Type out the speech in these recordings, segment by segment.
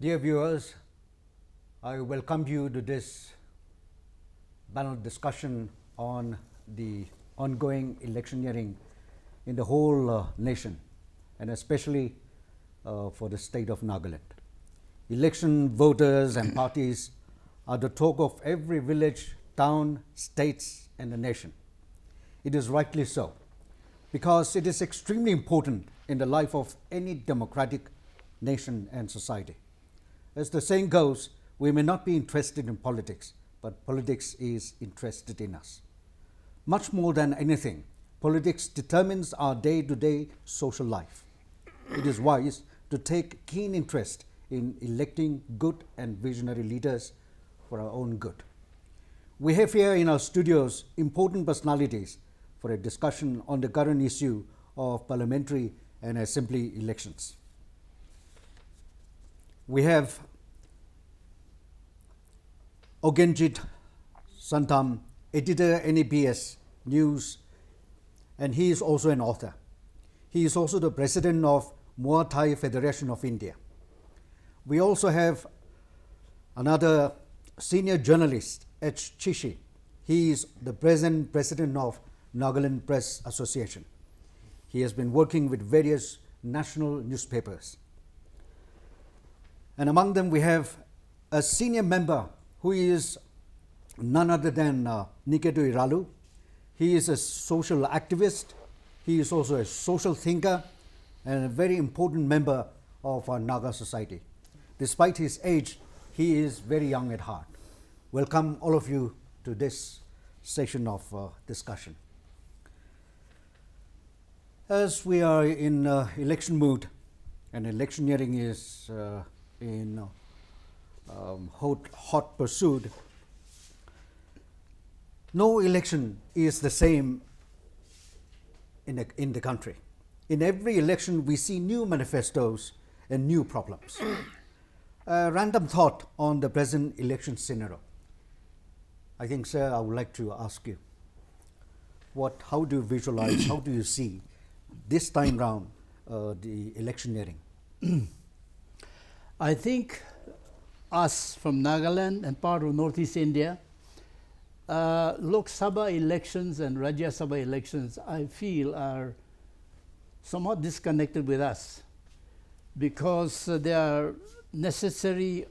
Dear viewers, I welcome you to this panel discussion on the ongoing electioneering in the whole nation and especially for the state of Nagaland. Election voters and parties are the talk of every village, town, states and the nation. It is rightly so because it is extremely important in the life of any democratic nation and society. As the saying goes, we may not be interested in politics, but politics is interested in us. Much more than anything, politics determines our day-to-day social life. It is wise to take keen interest in electing good and visionary leaders for our own good. We have here in our studios important personalities for a discussion on the current issue of parliamentary and assembly elections. We have Oken Jeet, Sandham, editor NEPS News, and he is also an author. He is also the president of Muay Thai Federation of India. We also have another senior journalist at Chishi. He is the present president of Nagaland Press Association. He has been working with various national newspapers. And among them we have a senior member who is none other than Niketu Iralu. He is a social activist. He is also a social thinker and a very important member of our Naga society. Despite his age, he is very young at heart. Welcome all of you to this session of discussion. As we are in election mood and electioneering is in hot pursuit, no election is the same in the country. In every election, we see new manifestos and new problems. A random thought on the present election scenario. I think, sir, I would like to ask you, how do you visualize, how do you see this time round the electioneering? I think us from Nagaland and part of Northeast India, Lok Sabha elections and Rajya Sabha elections, I feel are somewhat disconnected with us because they are necessary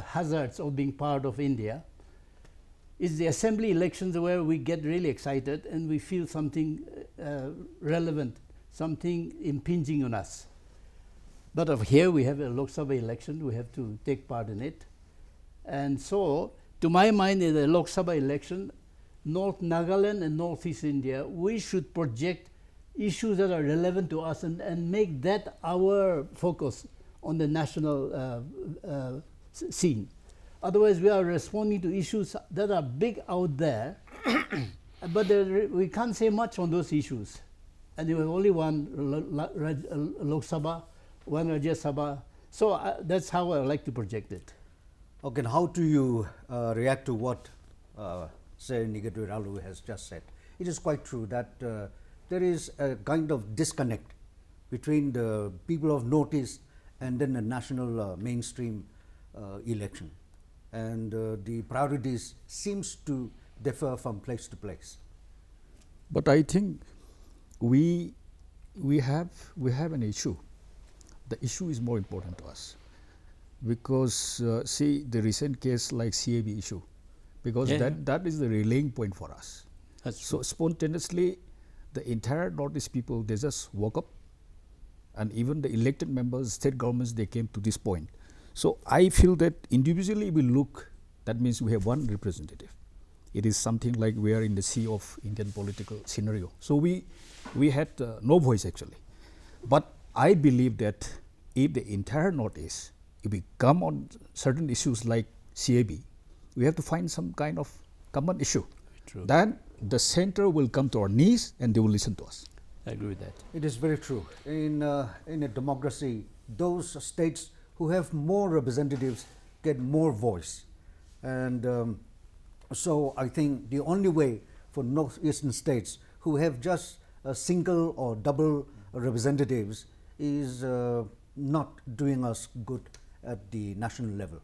hazards of being part of India. It's the assembly elections where we get really excited and we feel something relevant, something impinging on us. But of here we have a Lok Sabha election, we have to take part in it. And so, to my mind, in the Lok Sabha election, North Nagaland and Northeast India, we should project issues that are relevant to us and make that our focus on the national scene. Otherwise, we are responding to issues that are big out there, but we can't say much on those issues. And there was only one Lok Sabha, one Rajya Sabha. So that's how I like to project it. Okay, how do you react to what say Niketu Iralu has just said? It is quite true that there is a kind of disconnect between the people of Northeast and then the national mainstream election. And the priorities seems to differ from place to place. But I think we have an issue. The issue is more important to us because see the recent case like CAB issue, because that is the relaying point for us. That's so true. Spontaneously the entire Northeast people, they just woke up, and even the elected members, state governments, they came to this point. So I feel that individually we look, that means we have one representative. It is something like we are in the sea of Indian political scenario. So we had no voice actually. But I believe that if the entire Northeast, if we come on certain issues like CAB, we have to find some kind of common issue. True. Then the center will come to our knees and they will listen to us. I agree with that. It is very true. In a democracy, those states who have more representatives get more voice. And so I think the only way for northeastern states who have just a single or double representatives is not doing us good at the national level.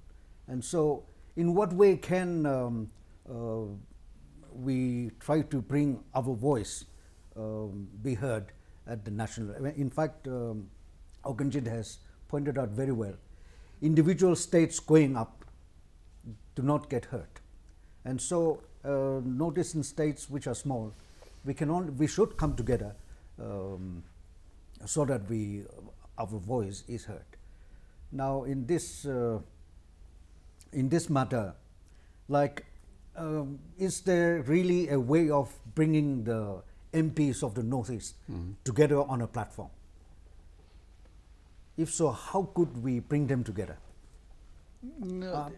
And so, in what way can we try to bring our voice be heard at the national level? In fact, Oken Jeet has pointed out very well, individual states going up do not get hurt. And so, notice in states which are small, we should come together so that our voice is heard. Now, in this matter, like, is there really a way of bringing the MPs of the Northeast together on a platform? If so, how could we bring them together? No,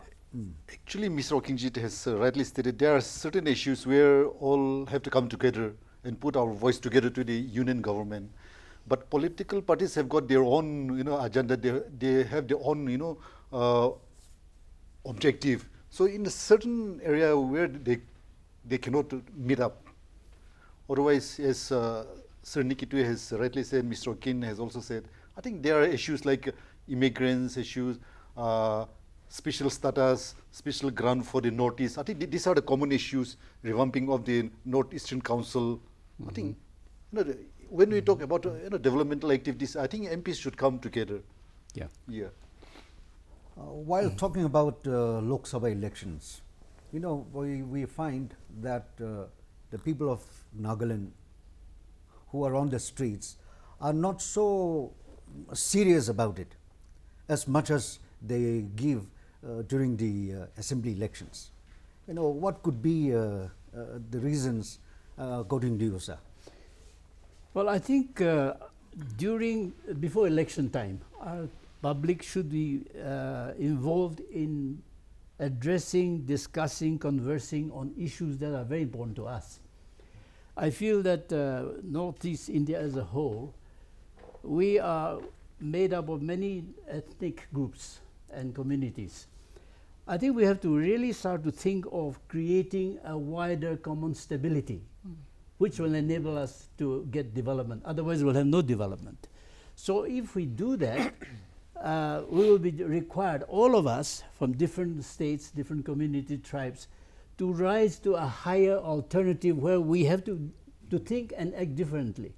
actually, Mr. Oken Jeet has rightly stated there are certain issues where all have to come together and put our voice together to the union government. But political parties have got their own, agenda. They have their own, objective. So in a certain area where they cannot meet up. Otherwise, as Sir Niketu has rightly said, Mr. Oken has also said, I think there are issues like immigrants issues, special status, special grant for the Northeast. I think these are the common issues, revamping of the Northeastern Council. I think when we talk about developmental activities, I think MPs should come together. Yeah. Yeah. While talking about Lok Sabha elections, we find that the people of Nagaland who are on the streets are not so serious about it as much as they give during the assembly elections. What could be the reasons according to you, sir? Well, I think before election time, our public should be involved in addressing, discussing, conversing on issues that are very important to us. I feel that Northeast India as a whole, we are made up of many ethnic groups and communities. I think we have to really start to think of creating a wider common stability, which will enable us to get development. Otherwise, we'll have no development. So if we do that, we will be required, all of us from different states, different community tribes, to rise to a higher alternative where we have to think and act differently.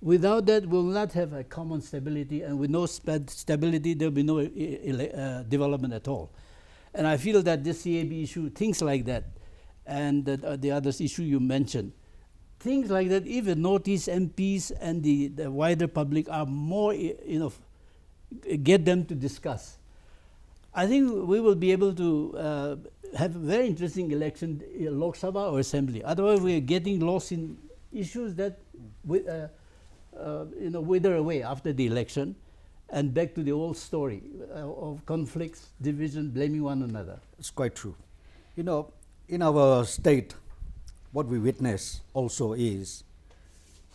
Without that, we'll not have a common stability, and with no stability, there'll be no development at all. And I feel that this CAB issue, things like that, and the other issue you mentioned, things like that, even Northeast MPs and the wider public are more, get them to discuss. I think we will be able to have a very interesting election, Lok Sabha or Assembly. Otherwise, we are getting lost in issues that wither away after the election, and back to the old story of conflicts, division, blaming one another. It's quite true. In our state, what we witness also is,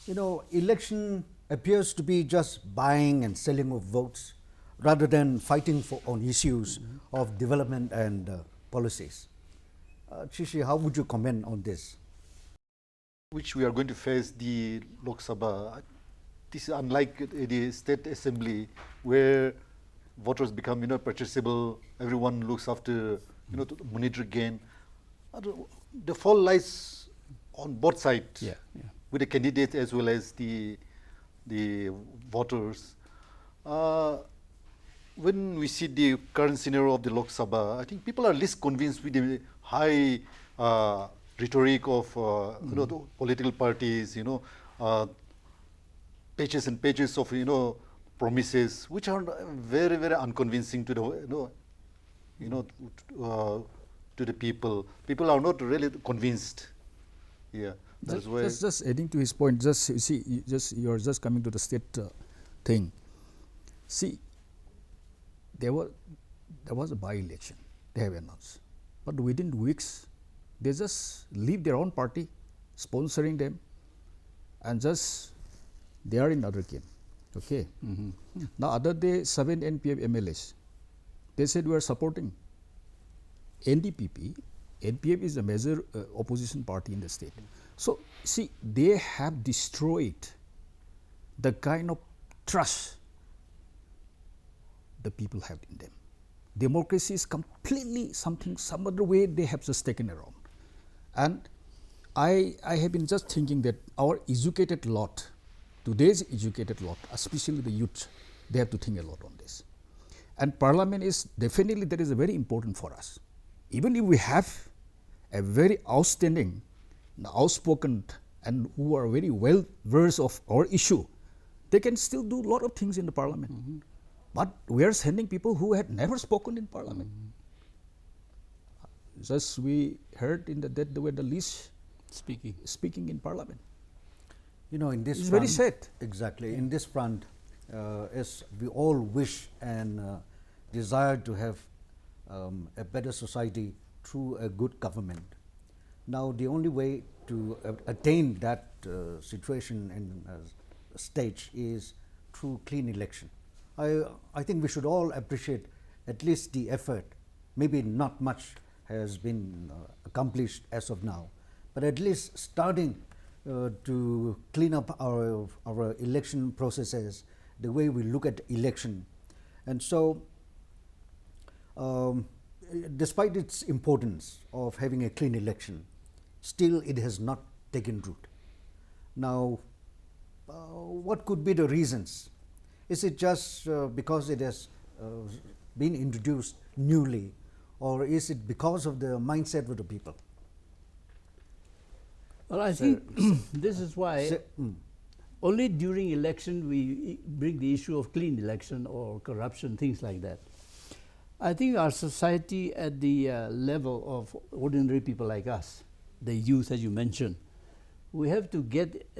election appears to be just buying and selling of votes rather than fighting on issues of development and policies. Chishi, how would you comment on this? Which we are going to face the Lok Sabha. This is unlike the state assembly where voters become purchasable. Everyone looks after monetary gain. The fault lies on both sides, with the candidates as well as the voters. When we see the current scenario of the Lok Sabha, I think people are least convinced with the high rhetoric of the political parties, pages and pages of promises, which are very, very unconvincing to the to the people. People are not really convinced. Yeah, that's why. Just adding to his point. Just you see, you are just coming to the state thing. See, there was a by-election they have announced, but within weeks they just leave their own party, sponsoring them, and just they are in other game. Okay. Now other day 7 NPF MLAs, they said we are supporting NDPP. NPF is a major opposition party in the state. So see, they have destroyed the kind of trust the people have in them. democracy is completely something, some other way they have just taken around. And I have been just thinking that our educated lot, today's educated lot, especially the youth, they have to think a lot on this. And parliament is definitely, that is very important for us. Even if we have a very outstanding, outspoken, and who are very well versed of our issue, they can still do a lot of things in the parliament. But we are sending people who had never spoken in parliament. Just we heard in that they were the least speaking in parliament. You know, in this It's front, very sad. Exactly. In this front, as we all wish and desire to have a better society through a good government. Now, the only way to attain that situation and stage is through clean election. I think we should all appreciate at least the effort. Maybe not much has been accomplished as of now, but at least starting to clean up our election processes, the way we look at election. And so, despite its importance of having a clean election, still it has not taken root. Now, what could be the reasons? Is it just because it has been introduced newly, or is it because of the mindset of the people? Well, I think this is why only during election we bring the issue of clean election or corruption, things like that. I think our society at the level of ordinary people like us, the youth as you mentioned, we have to get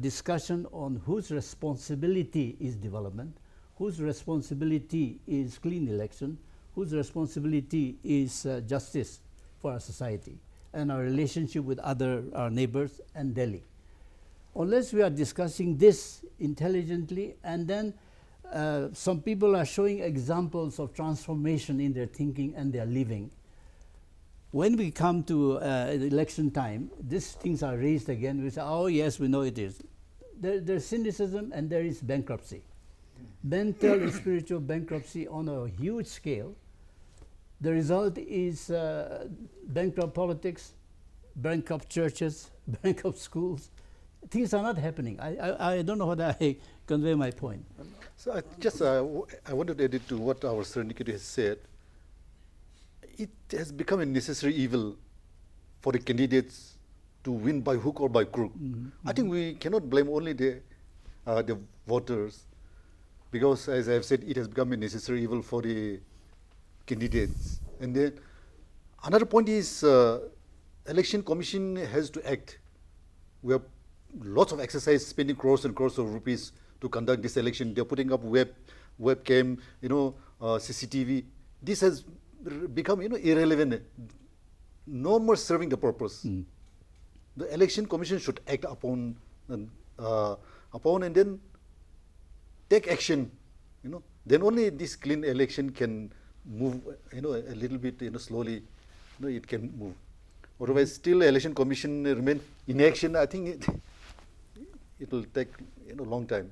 discussion on whose responsibility is development, whose responsibility is clean election, whose responsibility is justice for our society and our relationship with our neighbors and Delhi. Unless we are discussing this intelligently, and then some people are showing examples of transformation in their thinking and their living. When we come to election time, these things are raised again. We say, oh yes, we know it is. There's cynicism and there is bankruptcy. Mental and spiritual bankruptcy on a huge scale. The result is bankrupt politics, bankrupt churches, bankrupt schools. Things are not happening. I don't know whether I convey my point. So I wanted to add it to what our Sir Niketu has said. It has become a necessary evil for the candidates to win by hook or by crook. I think we cannot blame only the voters, because as I have said, it has become a necessary evil for the candidates. And then another point is election commission has to act. We have lots of exercise, spending crores and crores of rupees to conduct this election. They're putting up webcam, CCTV. This has become irrelevant, no more serving the purpose. The election commission should act upon and then take action. Then only this clean election can move. A little bit slowly. It can move. Otherwise, still election commission remain in action. I think it will take a long time.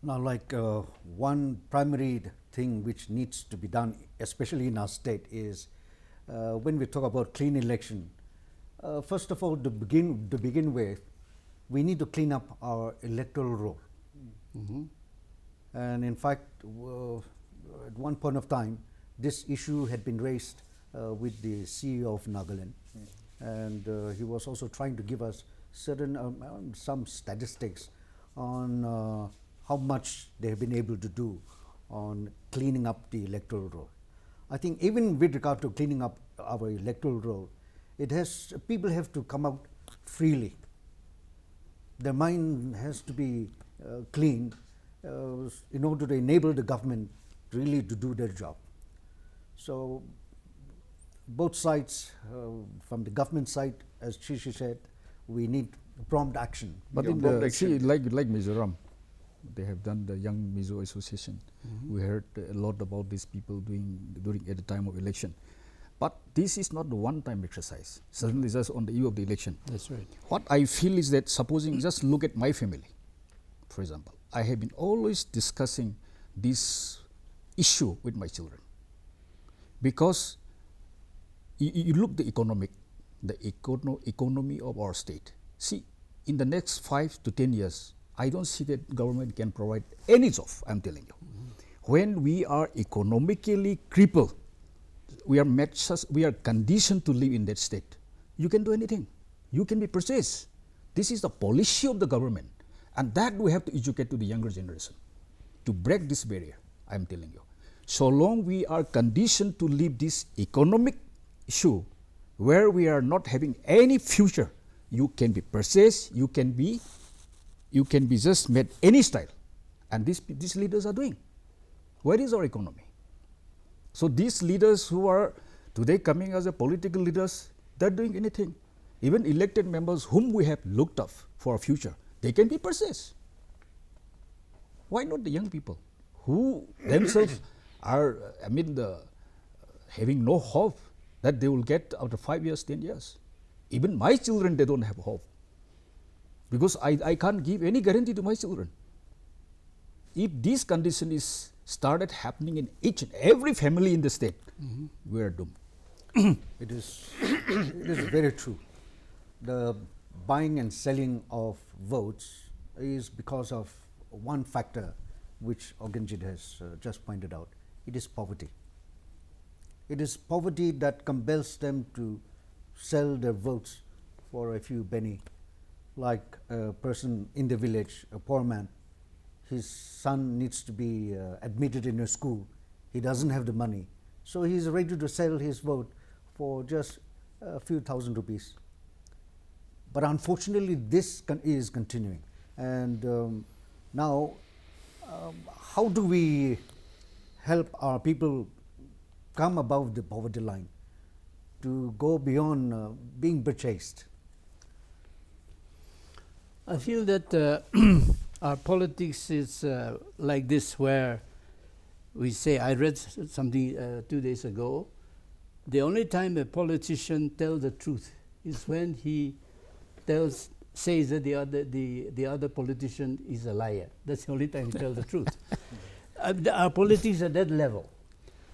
Now, like one primary thing which needs to be done, especially in our state, is when we talk about clean election. First of all, to begin with, we need to clean up our electoral roll. And in fact, at one point of time, this issue had been raised with the CEO of Nagaland, and he was also trying to give us some statistics on how much they have been able to do on cleaning up the electoral roll. I think even with regard to cleaning up our electoral roll, people have to come out freely. Their mind has to be clean in order to enable the government really to do their job. So both sides, from the government side, as Chishi said, we need prompt action. But in the like Mizoram, they have done the Young Mizo Association. We heard a lot about these people during at the time of election. But this is not the one-time exercise. Certainly, just on the eve of the election. That's right. What I feel is that, supposing just look at my family, for example, I have been always discussing this issue with my children. Because you look the economy of our state. See, in the next 5 to 10 years, I don't see that government can provide any job, I'm telling you. When we are economically crippled, we are conditioned to live in that state. You can do anything. You can be purchased. This is the policy of the government. And that we have to educate to the younger generation to break this barrier, I'm telling you. So long we are conditioned to live this economic issue where we are not having any future, you can be purchased, you can be just made any style. And these leaders are doing. Where is our economy? So these leaders who are today coming as a political leaders, they're doing anything. Even elected members whom we have looked up for our future, they can be purchased. Why not the young people who themselves are, having no hope that they will get after 5 years, 10 years. Even my children, they don't have hope. Because I can't give any guarantee to my children. If this condition is started happening in each and every family in the state, we are doomed. It is very true. The buying and selling of votes is because of one factor which Oken has just pointed out. It is poverty. It is poverty that compels them to sell their votes for a few penny. Like a person in the village, a poor man, his son needs to be admitted in a school. He doesn't have the money, so he is ready to sell his vote for just a few thousand rupees. But unfortunately, this is continuing. And now, how do we help our people come above the poverty line to go beyond being purchased? I feel that our politics is like this, where we say, I read something 2 days ago, the only time a politician tells the truth is when he says that the other politician is a liar. That's the only time he tells the truth. Our politics at that level.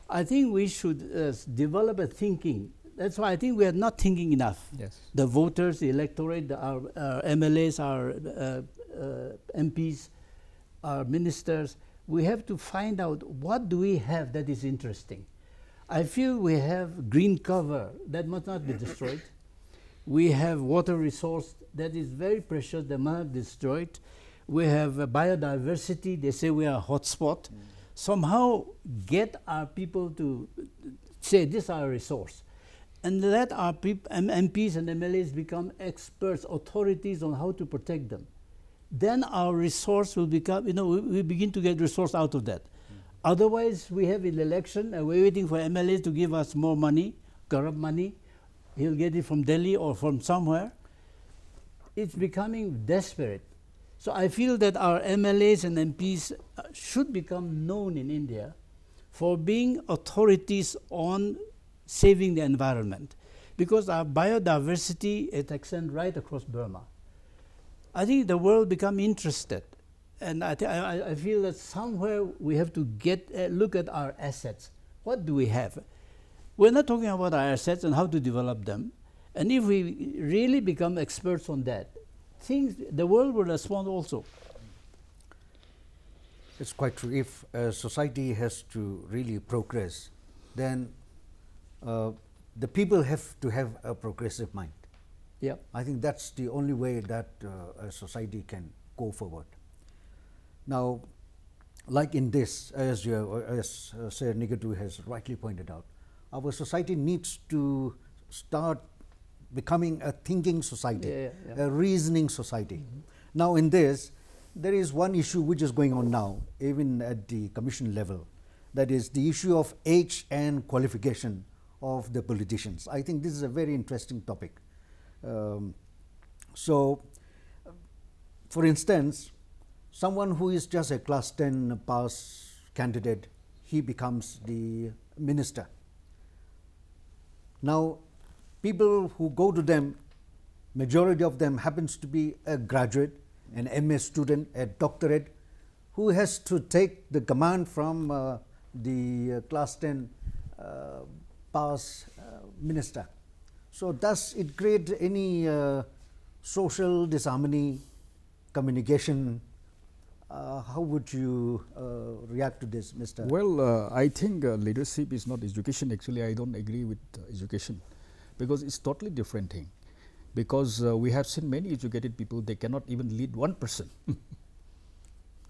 I think we should develop a thinking. That's why I think we are not thinking enough. Yes. The voters, the electorate, our MLAs, our MPs, our ministers, we have to find out what do we have that is interesting. I feel we have green cover that must not be destroyed. We have water resource that is very precious, that must not be destroyed. We have biodiversity, they say we are a hotspot. Somehow get our people to say this is our resource. And let our MPs and MLAs become experts, authorities on how to protect them. Then our resource will become, we begin to get resource out of that. Otherwise, we have an election and we're waiting for MLAs to give us more money, corrupt money. He'll get it from Delhi or from somewhere. It's becoming desperate. So I feel that our MLAs and MPs should become known in India for being authorities on saving the environment, because our biodiversity it extends right across Burma. I think the world become interested, and I feel that somewhere we have to look at our assets. What do we have? We're not talking about our assets and how to develop them. And if we really become experts on that, the world will respond also. It's quite true. If a society has to really progress, then the people have to have a progressive mind. Yeah. I think that's the only way that a society can go forward. Now, like in this, as Sir Niketu has rightly pointed out, our society needs to start becoming a thinking society, a reasoning society. Now, in this, there is one issue which is going on now, even at the commission level, that is the issue of age and qualification of the politicians. I think this is a very interesting topic. So, for instance, someone who is just a class 10 pass candidate, he becomes the minister. Now, people who go to them, majority of them happens to be a graduate, an MS student, a doctorate, who has to take the command from the class 10 pass minister. So does it create any social disharmony, communication? How would you react to this, Mr.? Well, I think leadership is not education. Actually, I don't agree with education, because it's totally different thing. Because we have seen many educated people, they cannot even lead one person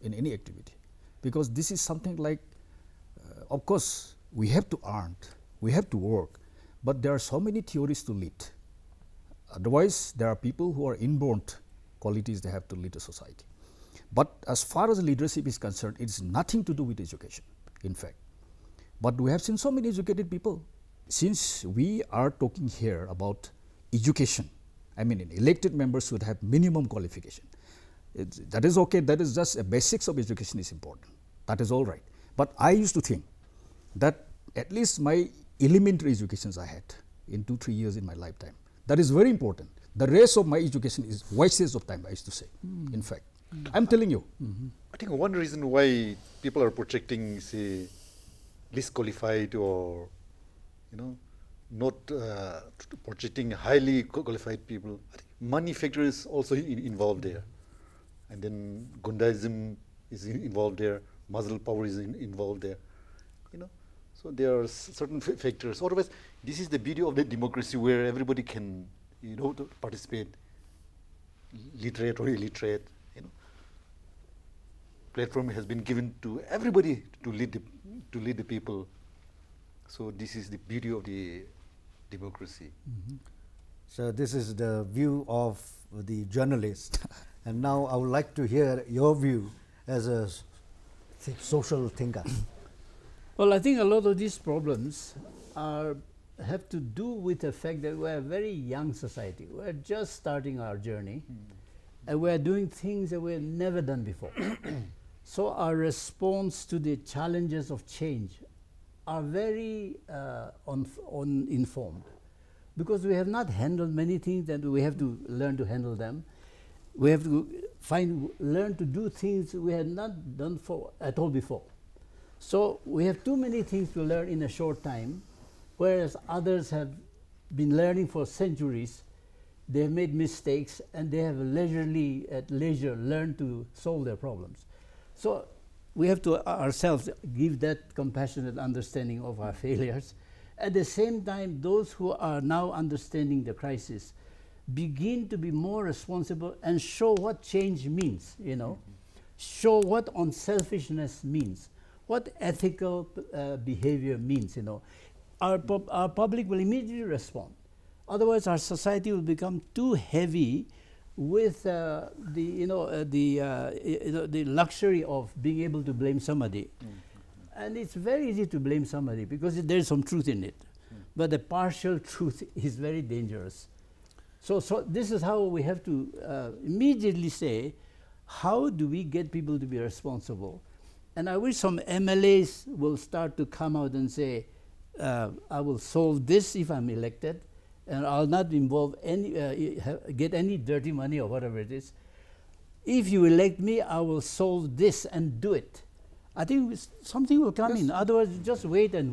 in any activity. Because this is something like, of course, we have to earn, we have to work, but there are so many theories to lead. Otherwise, there are people who are inborn qualities they have to lead a society. But as far as leadership is concerned, it is nothing to do with education, in fact. But we have seen so many educated people. Since we are talking here about education, I mean, elected members should have minimum qualification. That is okay, that is just a basics of education is important. That is all right. But I used to think that at least my elementary educations I had in 2-3 years in my lifetime, that is very important. The rest of my education is wastage of time, I used to say, in fact. I'm telling you. I think one reason why people are projecting, say, least qualified or, not projecting highly qualified people, I think money factor is also involved there. And then Gundaism is involved there, muscle power is involved there, So there are certain factors. Otherwise, this is the beauty of the democracy where everybody can, to participate, literate or illiterate, Platform has been given to everybody to lead the people. So this is the beauty of the democracy. So this is the view of the journalist. And now I would like to hear your view as a social thinker. Well, I think a lot of these problems have to do with the fact that we're a very young society. We're just starting our journey, and we're doing things that we've never done before. So our response to the challenges of change are very uninformed, because we have not handled many things and we have to learn to handle them. We have to learn to do things we had not done at all before. So we have too many things to learn in a short time, whereas others have been learning for centuries. They have made mistakes and they have at leisure learned to solve their problems. So we have to ourselves give that compassionate understanding of our failures. At the same time, those who are now understanding the crisis begin to be more responsible and show what change means, show what unselfishness means, what ethical behavior means, Our public will immediately respond. Otherwise, our society will become too heavy with the luxury of being able to blame somebody. And it's very easy to blame somebody because there's some truth in it. But the partial truth is very dangerous. So this is how we have to immediately say, how do we get people to be responsible? And I wish some MLAs will start to come out and say, I will solve this if I'm elected, and I'll not involve get any dirty money or whatever it is. If you elect me, I will solve this and do it. I think something will come in. Otherwise, just wait, and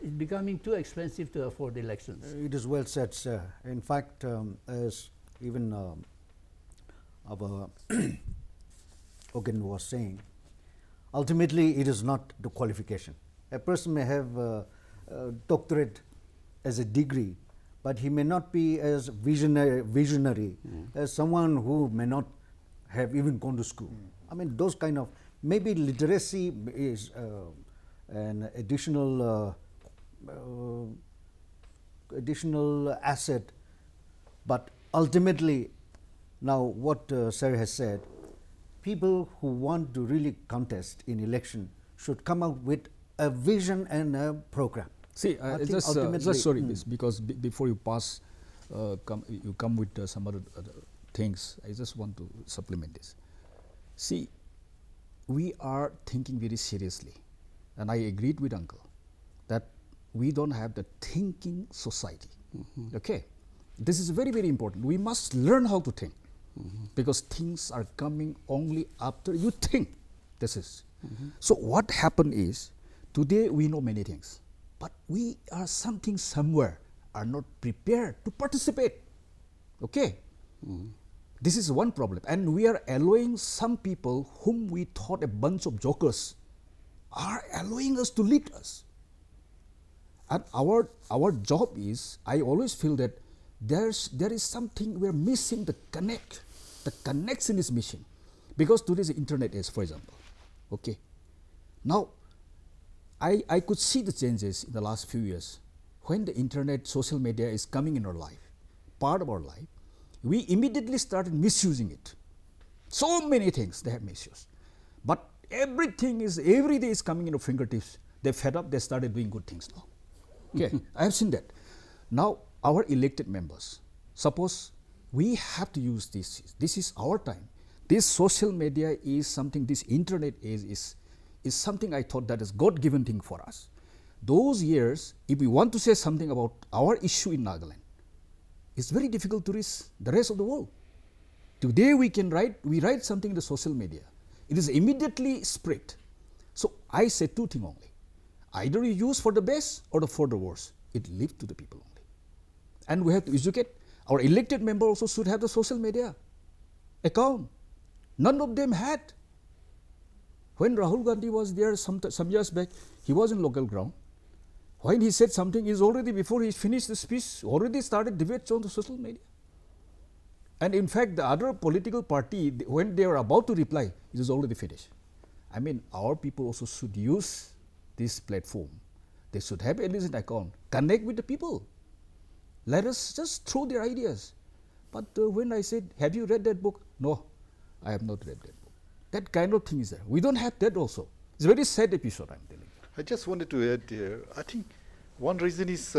it's becoming too expensive to afford elections. It is well said, sir. In fact, as even our Oken was saying, ultimately it is not the qualification. A person may have a doctorate as a degree, but he may not be as visionary as someone who may not have even gone to school. I mean, those kind of, maybe literacy is an additional asset, but ultimately, now what Sir has said, people who want to really contest in election should come out with a vision and a program. See, just sorry, because before you pass, you come with some other things. I just want to supplement this. See, we are thinking very seriously, and I agreed with Uncle that we don't have the thinking society. Okay, this is very, very important. We must learn how to think, because things are coming only after you think. This is So what happened is, today we know many things, but we are something somewhere are not prepared to participate. Okay? This is one problem, and we are allowing some people whom we thought a bunch of jokers are allowing us to lead us. And our job is, I always feel that there is something we're missing, the connection is missing, because today's internet is, for example, okay. Now, I could see the changes in the last few years when the internet, social media is coming in our life, part of our life. We immediately started misusing it. So many things they have misused, but every day is coming in our fingertips. They fed up. They started doing good things now. Okay, I have seen that. Now, our elected members, suppose we have to use this. This is our time. This social media is something. This internet is something I thought that is God-given thing for us. Those years, if we want to say something about our issue in Nagaland, it's very difficult to reach the rest of the world. Today we write something in the social media. It is immediately spread. So I say two things only. Either you use for the best or for the worst. It lives to the people only. And we have to educate. Our elected member also should have the social media account. None of them had. When Rahul Gandhi was there some years back, he was in local ground. When he said something, he's already, before he finished the speech, already started debates on the social media. And in fact, the other political party, when they were about to reply, it was already finished. I mean, our people also should use this platform. They should have at least an account, connect with the people. Let us just throw their ideas. But when I said, have you read that book? No, I have not read that book. That kind of thing is there. We don't have that also. It's a very sad episode, I'm telling you. I just wanted to add here, I think one reason is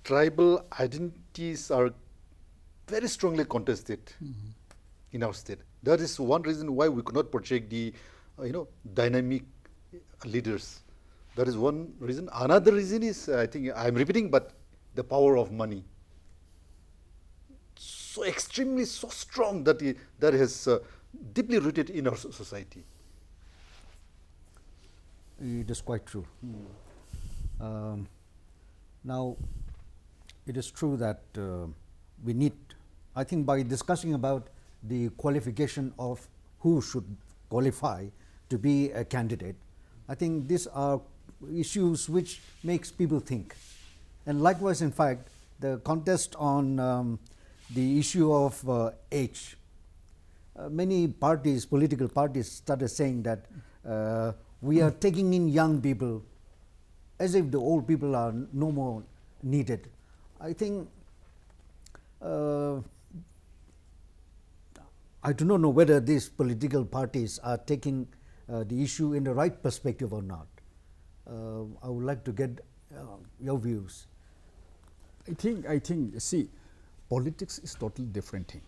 tribal identities are very strongly contested in our state. That is one reason why we could not project the dynamic leaders. That is one reason. Another reason is, I think I'm repeating, but the power of money. So extremely, so strong that that is deeply rooted in our society. It is quite true. Now, it is true that we need, I think by discussing about the qualification of who should qualify to be a candidate, I think these are issues which makes people think. And likewise, in fact, the contest on the issue of age, many parties, political parties started saying that we are taking in young people as if the old people are no more needed. I think I do not know whether these political parties are taking the issue in the right perspective or not. I would like to get your views. I think, see, politics is totally different thing.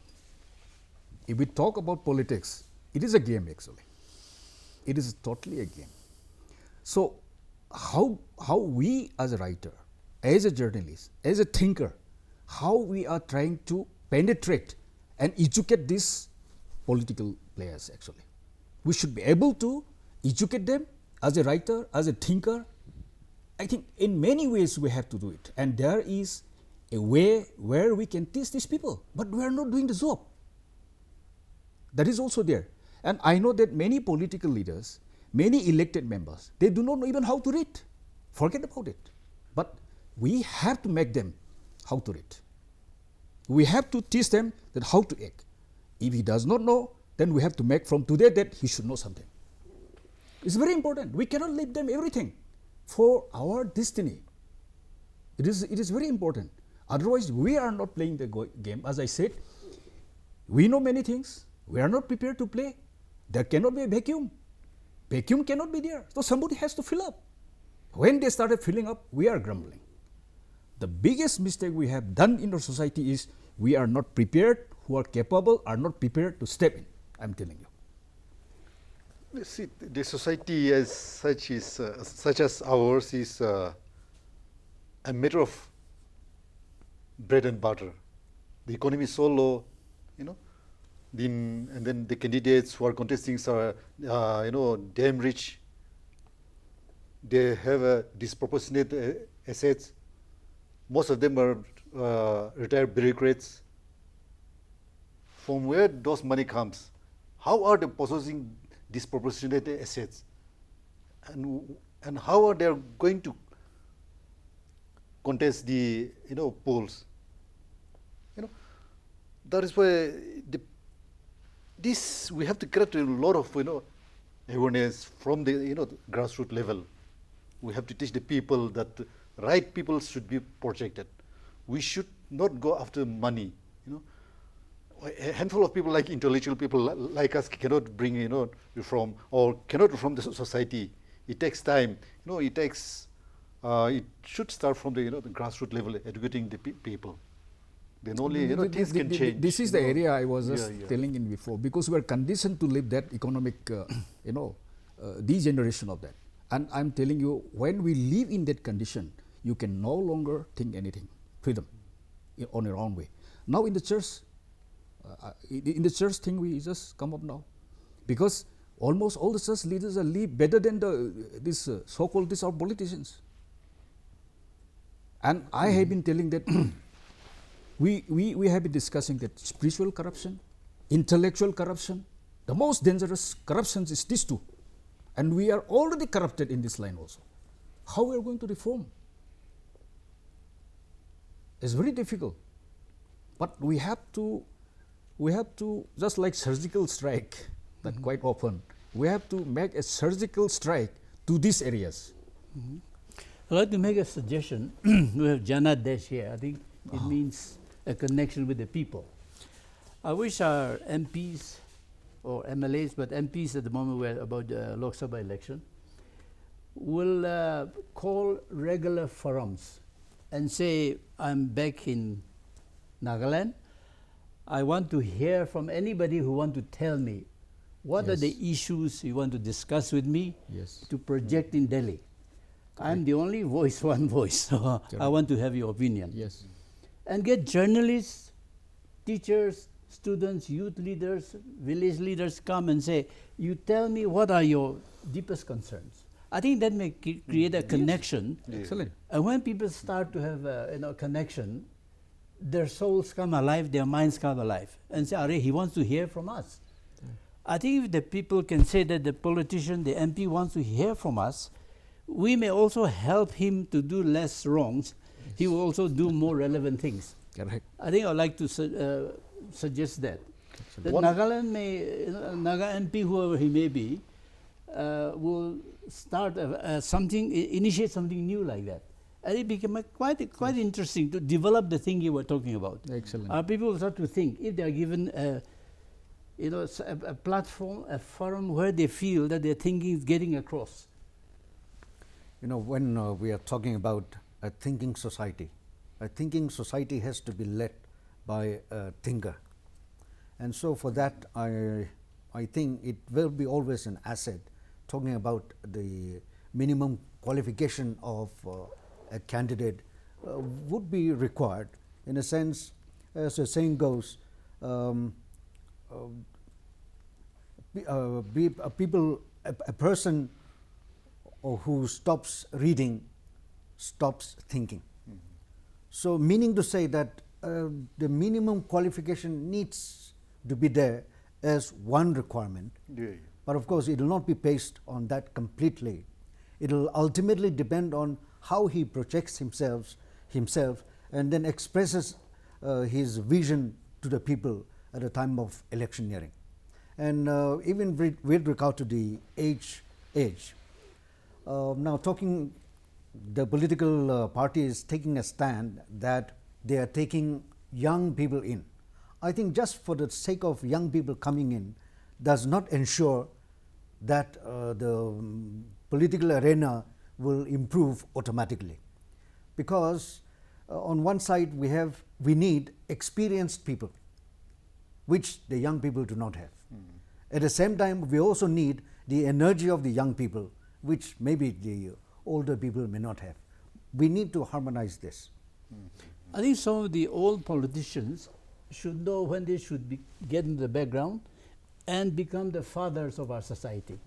If we talk about politics, it is a game actually. It is totally a game. So how we as a writer, as a journalist, as a thinker, how we are trying to penetrate and educate these political players actually. We should be able to educate them as a writer, as a thinker. I think in many ways we have to do it, and there is a way where we can teach these people, but we are not doing the job. That is also there. And I know that many political leaders, many elected members, they do not know even how to read. Forget about it. But we have to make them how to read. We have to teach them that how to act. If he does not know, then we have to make from today that he should know something. It's very important. We cannot leave them everything for our destiny. It is very important. Otherwise, we are not playing the game. As I said, we know many things. We are not prepared to play. There cannot be a vacuum. Vacuum cannot be there. So somebody has to fill up. When they started filling up, we are grumbling. The biggest mistake we have done in our society is we are not prepared, who are capable are not prepared to step in. I'm telling you. See, the society as such is such as ours is a matter of bread and butter. The economy is so low, And then the candidates who are contesting are, damn rich. They have a disproportionate assets. Most of them are retired bureaucrats. From where those money comes? How are they possessing disproportionate assets? And how are they going to contest the polls? That is why we have to create a lot of awareness from the grassroots level. We have to teach the people that the right people should be protected. We should not go after money. A handful of people, like intellectual people like us, cannot bring reform or cannot reform the society. It takes time. It should start from the the grassroots level, educating the people. Then only things can change. This is the area I was just telling in before, because we are conditioned to live that economic, degeneration of that. And I'm telling you, when we live in that condition, you can no longer think anything, freedom, on your own way. Now in the church thing, we just come up now, because almost all the church leaders are live better than these so-called our politicians. And I have been telling that we have been discussing that spiritual corruption, intellectual corruption, the most dangerous corruptions is these two. And we are already corrupted in this line also. How we are going to reform? It's very difficult. But we have to just like surgical strike, that quite often, we have to make a surgical strike to these areas. I'd like to make a suggestion. We have Janadesh here. I think it means a connection with the people. I wish our MPs or MLAs, but MPs at the moment we're about the Lok Sabha election, will call regular forums and say, I'm back in Nagaland. I want to hear from anybody who want to tell me what are the issues you want to discuss with me to project in Delhi. I'm the only voice, one voice, so I want to have your opinion. Yes. And get journalists, teachers, students, youth leaders, village leaders come and say, you tell me what are your deepest concerns. I think that may create a connection. Excellent. And when people start to have a connection, their souls come alive, their minds come alive, and say, Arey, he wants to hear from us. I think if the people can say that the politician, the MP wants to hear from us, we may also help him to do less wrongs. He will also do more relevant things. Correct. I think I'd like to suggest that. That Nagaland may, Naga MP, whoever he may be, will start initiate something new like that. And it became quite interesting to develop the thing you were talking about. Excellent. Our people will start to think, if they are given a platform, a forum where they feel that their thinking is getting across. When we are talking about a thinking society has to be led by a thinker. And so for that, I think it will be always an asset. Talking about the minimum qualification of a candidate would be required. In a sense, as the saying goes, a person who stops reading stops thinking. So meaning to say that the minimum qualification needs to be there as one requirement. But of course, it will not be based on that completely. It will ultimately depend on how he projects himself and then expresses his vision to the people at a time of electioneering. And even with regard to the age, now talking, the political party is taking a stand that they are taking young people in. I think just for the sake of young people coming in does not ensure that the political arena will improve automatically, because on one side we need experienced people, which the young people do not have. At the same time, we also need the energy of the young people, which maybe the older people may not have. We need to harmonize this. I think some of the old politicians should know when they should get into the background and become the fathers of our society.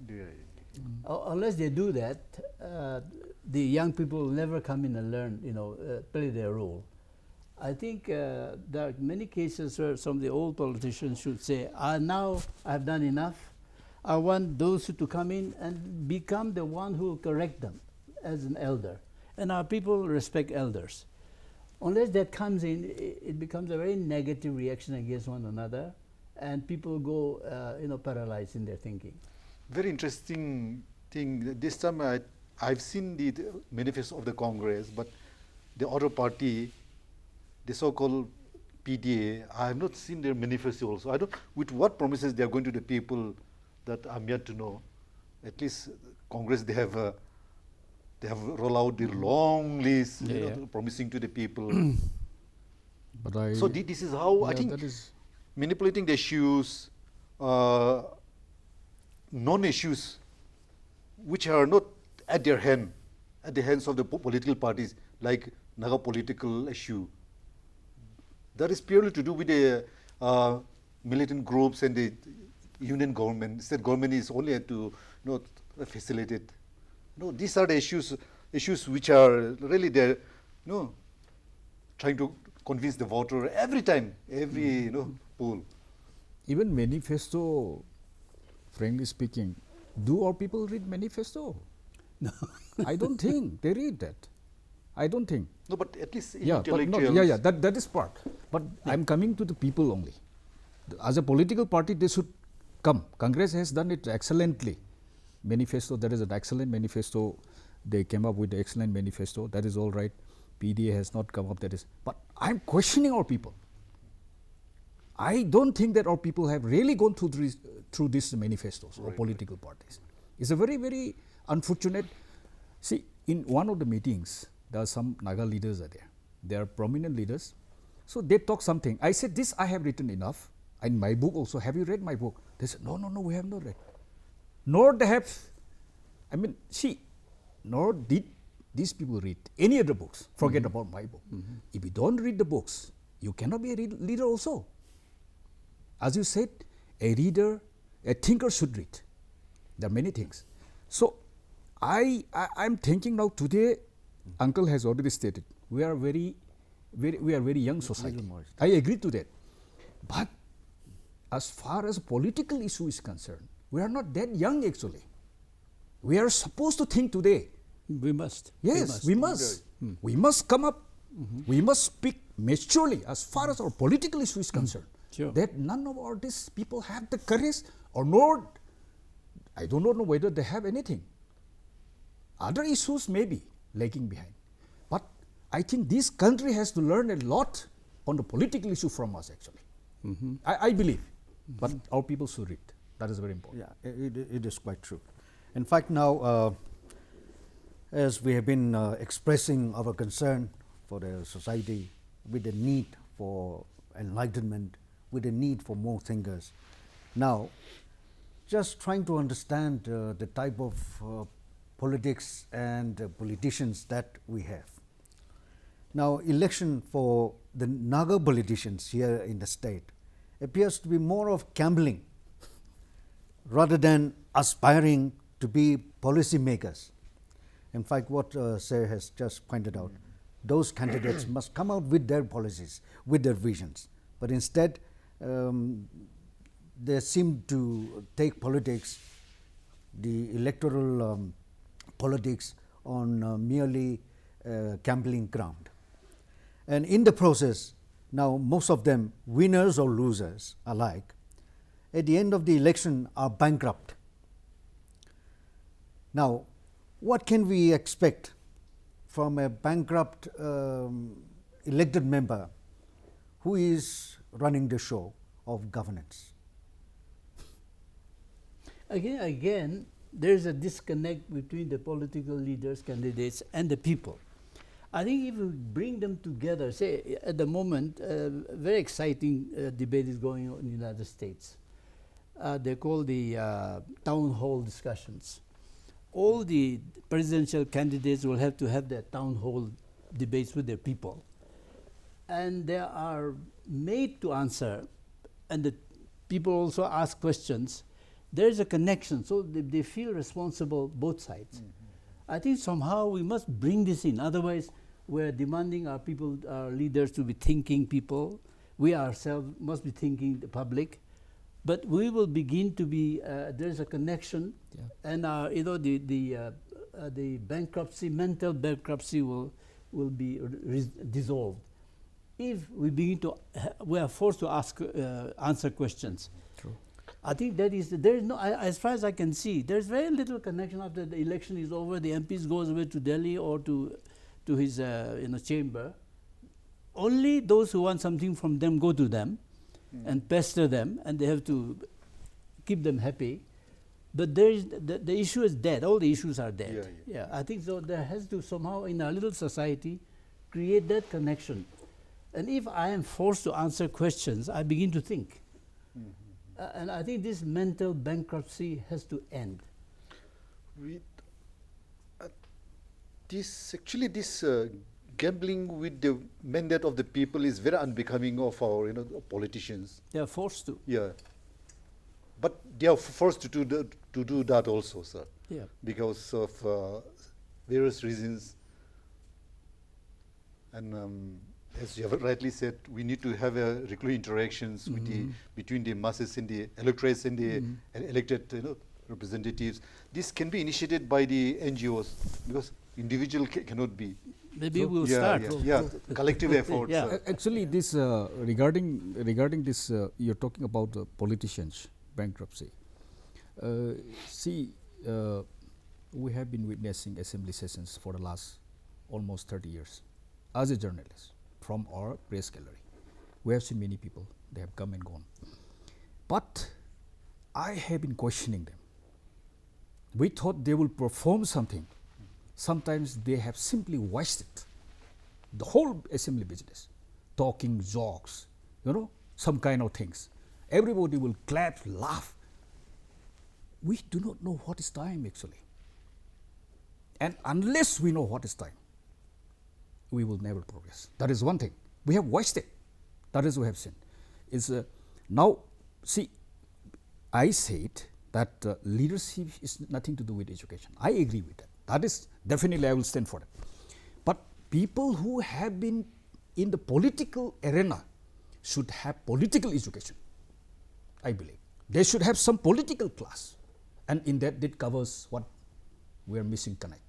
Unless they do that, the young people will never come in and learn, play their role. I think there are many cases where some of the old politicians should say, now I've done enough. I want those to come in and become the one who will correct them as an elder. And our people respect elders. Unless that comes in, it becomes a very negative reaction against one another, and people go, paralyzed in their thinking. Very interesting thing. This time I've seen the manifesto of the Congress, but the other party, the so-called PDA, I have not seen their manifesto also. I don't, with what promises they are going to the people, that I'm yet to know. At least Congress, they have rolled out the long list, promising to the people. But so this is how I think manipulating the issues, non-issues, which are not at their hand, at the hands of the political parties, like Naga political issue. That is purely to do with the militant groups and the union government. State government is only to facilitate. No, these are the issues which are really there, trying to convince the voter every time, every poll. Even manifesto, frankly speaking, do our people read manifesto? No. I don't think they read that. I don't think. No, but at least intellectuals. That is part. But I'm coming to the people only. As a political party, they should come. Congress has done it excellently. Manifesto, that is an excellent manifesto. They came up with the excellent manifesto. That is all right. PDA has not come up. That is. But I'm questioning our people. I don't think that our people have really gone through these manifestos or political parties. It's a very, very unfortunate. See, in one of the meetings, there are some Naga leaders are there. They are prominent leaders. So they talk something. I said, this I have written enough. In my book also, have you read my book? They said, no, we have not read. Nor they have, nor did these people read any other books. Forget about my book. If you don't read the books, you cannot be a leader also. As you said, a reader, a thinker should read. There are many things. So I'm thinking now today, Uncle has already stated, we are very young society. I agree to that. But as far as political issue is concerned, we are not that young actually. We are supposed to think today. We must. Yes, we must. We must come up. We must speak maturely as far as our political issue is concerned. Sure. That none of all these people have the courage or nor, I do not know whether they have anything. Other issues may be lagging behind. But I think this country has to learn a lot on the political issue from us actually. I believe. But our people should read. That is very important. Yeah, it is quite true. In fact, now, as we have been expressing our concern for the society with the need for enlightenment, with the need for more thinkers, now just trying to understand the type of politics and politicians that we have. Now, election for the Naga politicians here in the state appears to be more of gambling rather than aspiring to be policy makers. In fact, what Sir has just pointed out, those candidates must come out with their policies, with their visions. But instead, they seem to take politics, the electoral politics, on merely gambling ground. And in the process, now most of them, winners or losers alike, at the end of the election are bankrupt. Now, what can we expect from a bankrupt elected member who is running the show of governance? Again, there is a disconnect between the political leaders, candidates, and the people. I think if we bring them together, say at the moment, very exciting debate is going on in the United States. They call the town hall discussions. All the presidential candidates will have to have their town hall debates with their people. and they are made to answer, and the people also ask questions, there is a connection, so they feel responsible both sides. I think somehow we must bring this in, otherwise we're demanding our people, our leaders to be thinking people, we ourselves must be thinking the public, but we will begin to be, there's a connection, and you know, the bankruptcy, mental bankruptcy will be dissolved. If we begin to, we are forced to ask, answer questions. True. I think that is, there is no, as far as I can see, there's very little connection after the election is over, the MPs goes away to Delhi or to his chamber. Only those who want something from them go to them and pester them, and they have to keep them happy. But there is, the issue is dead, all the issues are dead. Yeah, I think so there has to somehow in our little society create that connection. And if I am forced to answer questions, I begin to think. And I think this mental bankruptcy has to end. This gambling with the mandate of the people is very unbecoming of our politicians. They are forced to. Yeah. But they are forced to do that also, sir. Yeah. Because of various reasons. And as you have rightly said, we need to have regular interactions with between the masses and the electorates and the elected representatives. This can be initiated by the NGOs because individual cannot be. Maybe so we'll start. Collective efforts. Actually, this regarding this, you're talking about the politicians' bankruptcy. We have been witnessing assembly sessions for the last almost 30 years. As a journalist, from our press gallery, we have seen many people, they have come and gone. But I have been questioning them. We thought they will perform something. Sometimes they have simply wasted the whole assembly business, talking jokes, some kind of things. Everybody will clap, laugh. We do not know what is time actually. And unless we know what is time, we will never progress. That is one thing. We have wasted. That is what we have seen. Now, see, I said that leadership is nothing to do with education. I agree with that. That is definitely I will stand for that. But people who have been in the political arena should have political education, I believe. They should have some political class. And in that, it covers what we are missing tonight.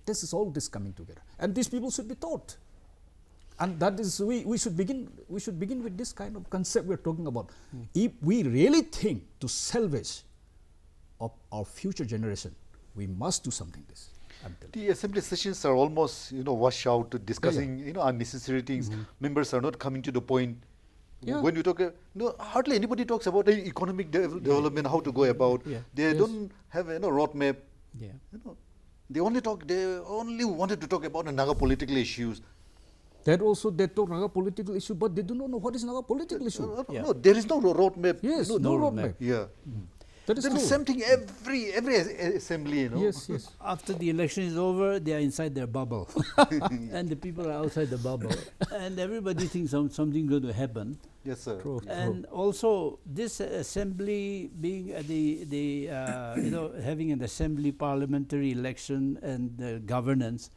This is all this coming together, and these people should be taught, and that is we should begin with this kind of concept we are talking about. If we really think to salvage of our future generation, we must do something this. The assembly sessions are almost wash out, discussing unnecessary things. Members are not coming to the point. When you talk, hardly anybody talks about economic development, how to go about. They don't have a roadmap. They only wanted to talk about the Naga political issues. That also they talk Naga political issue, but they do not know what is Naga political issue. No, there is no roadmap. Yes, no roadmap. Yeah. That is the same thing every assembly. Yes. After the election is over, they are inside their bubble, and the people are outside the bubble, and everybody thinks something going to happen. Yes, sir. True. And also, this assembly being having an assembly parliamentary election and governance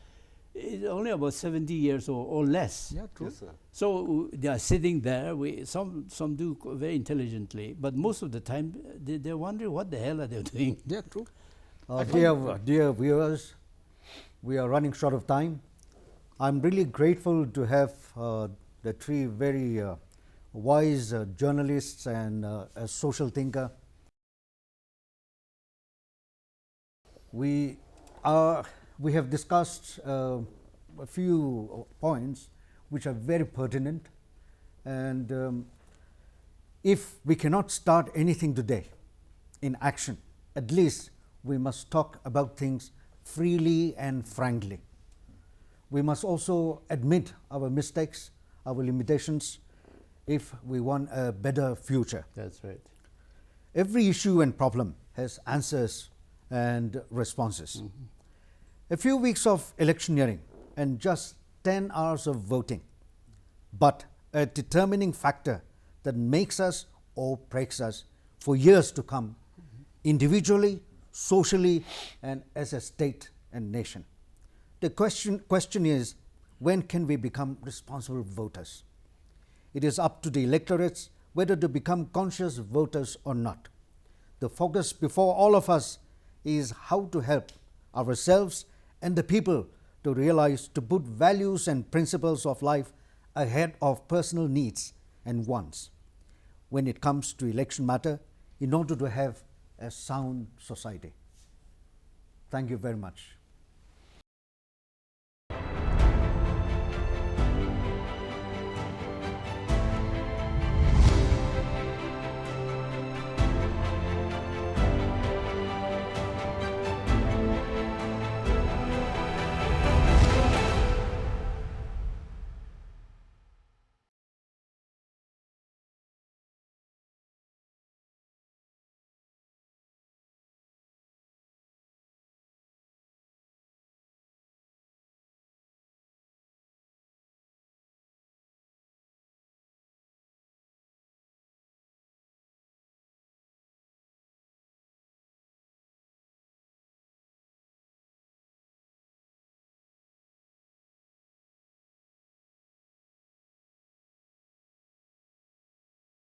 is only about 70 years or less. Yeah, true. Yes, sir. So they are sitting there. Some do very intelligently, but most of the time they're wondering what the hell are they doing. Yeah, true. Dear viewers, we are running short of time. I'm really grateful to have the three very wise journalists and a social thinker. We have discussed a few points which are very pertinent, and if we cannot start anything today in action, at least we must talk about things freely and frankly. We must also admit our mistakes, our limitations, if we want a better future. That's right. Every issue and problem has answers and responses. A few weeks of electioneering and just 10 hours of voting but a determining factor that makes us or breaks us for years to come, individually, socially, and as a state and nation. The question is, when can we become responsible voters? It is up to the electorates whether to become conscious voters or not. The focus before all of us is how to help ourselves and the people to realize to put values and principles of life ahead of personal needs and wants when it comes to election matter in order to have a sound society. Thank you very much.